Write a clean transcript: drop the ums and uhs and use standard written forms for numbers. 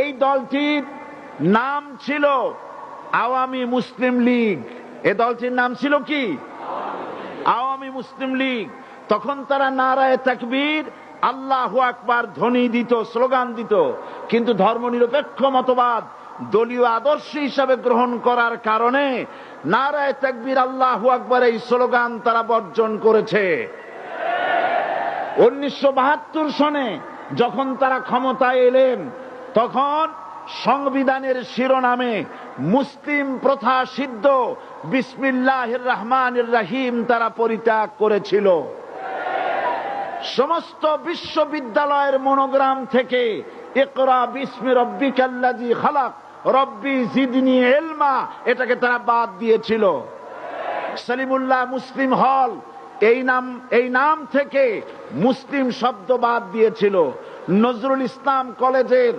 এই দলটির নাম ছিল আওয়ামী মুসলিম লীগ। এই দলটির নাম ছিল কি? আওয়ামী মুসলিম লীগ। তখন তারা নারায়ে তাকবীর, আল্লাহু আকবার ধ্বনি দিত, স্লোগান দিত। কিন্তু ধর্মনিরপেক্ষ মতবাদ দলীয় আদর্শ হিসাবে গ্রহণ করার কারণে নারায়ে তাকবীর, আল্লাহু আকবার এই স্লোগান তারা বর্জন করেছে। 1972 সনে যখন তারা ক্ষমতায় এলেন, তখন সংবিধানের শিরোনামে মুসলিম প্রথা সিদ্ধ বিসমিল্লাহির রহমানির রহিম তারা পরিত্যাগ করেছিল। সমস্ত বিশ্ববিদ্যালয়ের মনোগ্রাম থেকে ইকরা বিসমি রব্বিকাল্লাযী খালাক রব্বি জিদনি ইলমা এটাকে তারা বাদ দিয়েছিল। সলিমুল্লাহ মুসলিম হল এই নাম থেকে মুসলিম শব্দ বাদ দিয়েছিল। নজরুল ইসলাম কলেজের